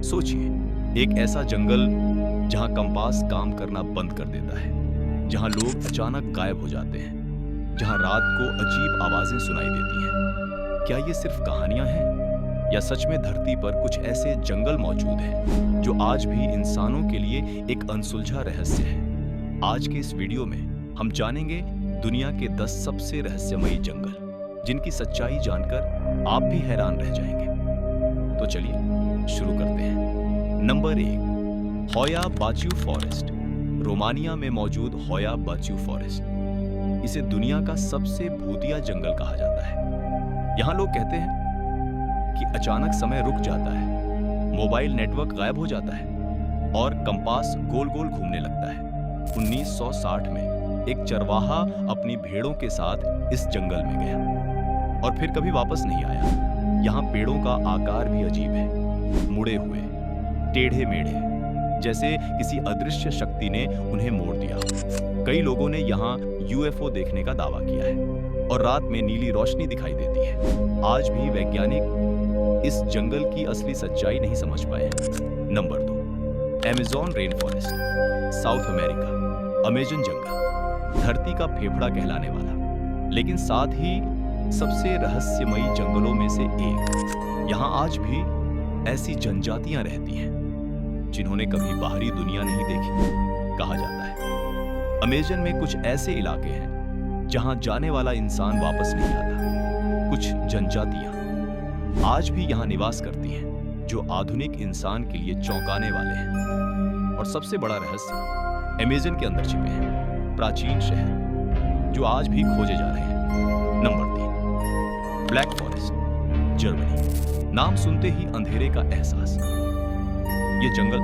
सोचिए, एक ऐसा जंगल जहां कंपास काम करना बंद कर देता है, जहां लोग अचानक गायब हो जाते हैं, जहां रात को अजीब आवाजें सुनाई देती हैं। क्या ये सिर्फ कहानियां हैं या सच में धरती पर कुछ ऐसे जंगल मौजूद हैं जो आज भी इंसानों के लिए एक अनसुलझा रहस्य है? आज के इस वीडियो में हम जानेंगे दुनिया के 10 सबसे रहस्यमयी जंगल, जिनकी सच्चाई जानकर आप भी हैरान रह जाएंगे। तो चलिए शुरू करते हैं। नंबर 1, होया बाचू फॉरेस्ट। रोमानिया में मौजूद होया बाचू फॉरेस्ट, इसे दुनिया का सबसे भूतिया जंगल कहा जाता है। यहाँ लोग कहते हैं कि अचानक समय रुक जाता है, मोबाइल नेटवर्क गायब हो जाता है और कंपास गोल गोल घूमने लगता है। 1960 में एक चरवाहा अपनी भेड़ों के साथ इस जंगल में गया और फिर कभी वापस नहीं आया। यहाँ पेड़ों का आकार भी अजीब है, मुड़े हुए, टेढ़े मेढ़े, जैसे किसी अदृश्य शक्ति ने उन्हें मोड़ दिया। कई लोगों ने यहाँ यूएफओ देखने का दावा किया है और रात में नीली रोशनी दिखाई देती है। आज भी वैज्ञानिक इस जंगल की असली सच्चाई नहीं समझ पाए हैं। Number 2, Amazon rainforest, south America. Amazon जंगल धरती का फेफड़ा कहलाने वाला, लेकिन साथ ही सबसे रहस्यमयी जंगलों में से एक। यहाँ आज भी ऐसी जनजातियां रहती हैं जिन्होंने कभी बाहरी दुनिया नहीं देखी, कहा जाता है। अमेज़न में कुछ ऐसे इलाके हैं जहां जाने वाला इंसान वापस नहीं आता। कुछ जनजातियां आज भी यहां निवास करती हैं, जो आधुनिक इंसान के लिए चौंकाने वाले हैं। और सबसे बड़ा रहस्य अमेज़न के अंदर छिपे हैं प्राचीन शहर, जो आज भी खोजे जा रहे हैं। Number 3, black forest, Germany. नाम सुनते ही अंधेरे का एहसास। ये जंगल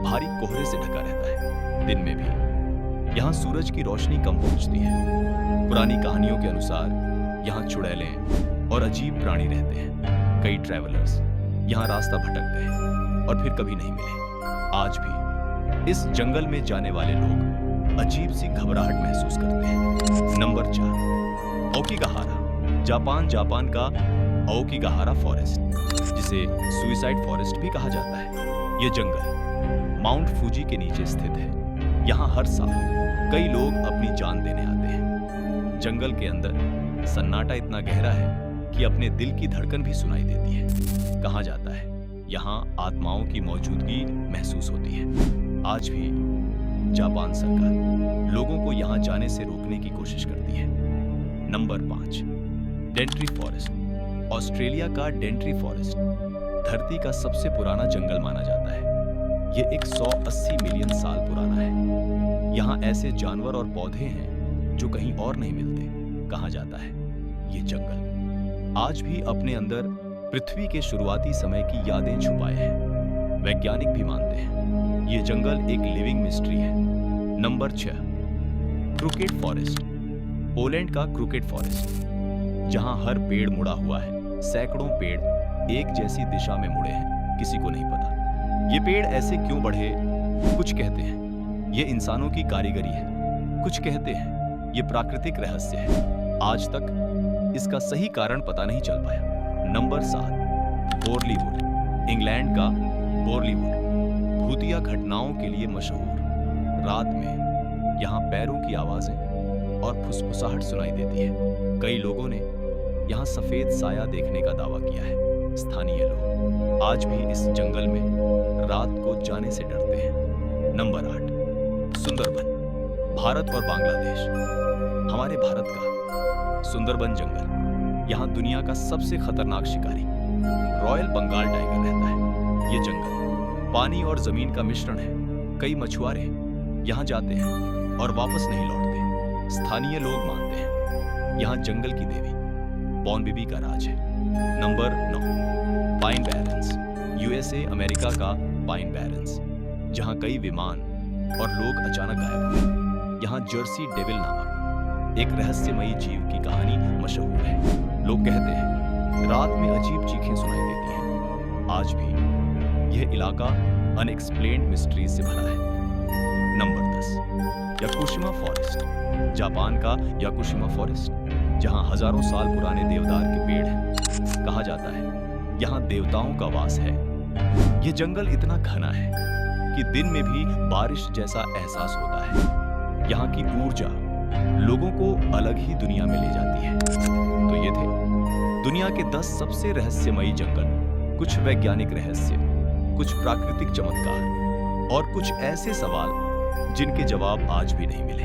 भारी कोहरे से ढका रहता है, दिन में भी। यहाँ सूरज की रोशनी कम पहुंचती है। पुरानी कहानियों के अनुसार यहाँ चुड़ैलें और अजीब प्राणी रहते हैं। कई ट्रैवलर्स यहाँ रास्ता भटक गए और फिर कभी नहीं मिले। आज भी इस जंगल में जाने वाले लोग अजीब सी घबराहट महसूस करते हैं। नंबर 4, ओकिगाहारा, जापान का ओकिगाहारा फॉरेस्ट, जिसे सुइसाइड फॉरेस्ट भी कहा जाता है। ये जंगल माउंट फूजी के नीचे स्थित है। यहाँ हर साल कई लोग अपनी जान देने आते हैं। जंगल के अंदर सन्नाटा इतना गहरा है कि अपने दिल की धड़कन भी सुनाई देती है। कहा जाता है यहाँ आत्माओं की मौजूदगी महसूस होती है। आज भी जापान सरकार लोगों को यहाँ जाने से रोकने की कोशिश करती है। नंबर 5, डेंट्री फॉरेस्ट, ऑस्ट्रेलिया का डेंट्री फॉरेस्ट धरती का सबसे पुराना जंगल माना जाता है। यह 180 मिलियन साल पुराना है। यहाँ ऐसे जानवर और पौधे हैं जो कहीं और नहीं मिलते। कहा जाता है ये जंगल आज भी अपने अंदर पृथ्वी के शुरुआती समय की यादें छुपाए हैं। वैज्ञानिक भी मानते हैं ये जंगल एक लिविंग मिस्ट्री है। नंबर 6, क्रूकेड फॉरेस्ट, पोलैंड का क्रूकेड फॉरेस्ट, जहां हर पेड़ मुड़ा हुआ है। सैकड़ों पेड़ एक जैसी दिशा में मुड़े हैं, किसी को नहीं पता ये पेड़ ऐसे क्यों बढ़े। कुछ कहते हैं ये इंसानों की कारीगरी है, कुछ कहते हैं ये प्राकृतिक रहस्य है। आज तक इसका सही कारण पता नहीं चल पाया। नंबर 7, बोरलीवुड, इंग्लैंड का बोरलीवुड, भूतिया घटनाओं के लिए मशहूर। रात में यहाँ पैरों की आवाजें और फुसफुसाहट सुनाई देती है। कई लोगों ने यहाँ सफेद साया देखने का दावा किया है। स्थानीय लोग आज भी इस जंगल में रात को जाने से डरते हैं। नंबर 8, सुंदरबन, भारत और बांग्लादेश। हमारे भारत का सुंदरबन जंगल, यहाँ दुनिया का सबसे खतरनाक शिकारी रॉयल बंगाल टाइगर रहता है। ये जंगल पानी और जमीन का मिश्रण है। कई मछुआरे यहाँ जाते हैं और वापस नहीं लौटते। स्थानीय लोग मानते हैं यहाँ जंगल की देवी बॉन बीबी का राज है। Number 9, pine barons, USA America का पाइन बैरन्स, जहां कई विमान और लोग अचानक गायब हुए। यहाँ जर्सी डेविल नामक एक रहस्यमयी जीव की कहानी मशहूर है। लोग कहते हैं रात में अजीब चीखें सुनाई देती हैं। आज भी यह इलाका अनएक्सप्लेन्ड मिस्ट्रीज से भरा है। नंबर 10, याकुशिमा फॉरेस्ट, जापान का याकुशिमा फॉरेस्ट, जहां हजारों साल पुराने देवदार के पेड़ हैं। कहा जाता है यहाँ देवताओं का वास है ये जंगल इतना घना है कि दिन में भी बारिश जैसा एहसास होता है। यहाँ की ऊर्जा लोगों को अलग ही दुनिया में ले जाती है। तो ये थे दुनिया के 10 सबसे रहस्यमयी जंगल। कुछ वैज्ञानिक रहस्य, कुछ प्राकृतिक चमत्कार और कुछ ऐसे सवाल जिनके जवाब आज भी नहीं मिले।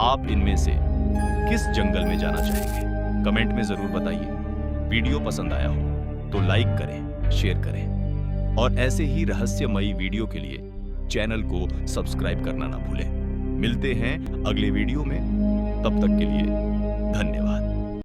आप इनमें से किस जंगल में जाना चाहेंगे? कमेंट में जरूर बताइए। वीडियो पसंद आया हो तो लाइक करें, शेयर करें और ऐसे ही रहस्यमयी वीडियो के लिए चैनल को सब्सक्राइब करना ना भूलें। मिलते हैं अगले वीडियो में, तब तक के लिए धन्यवाद।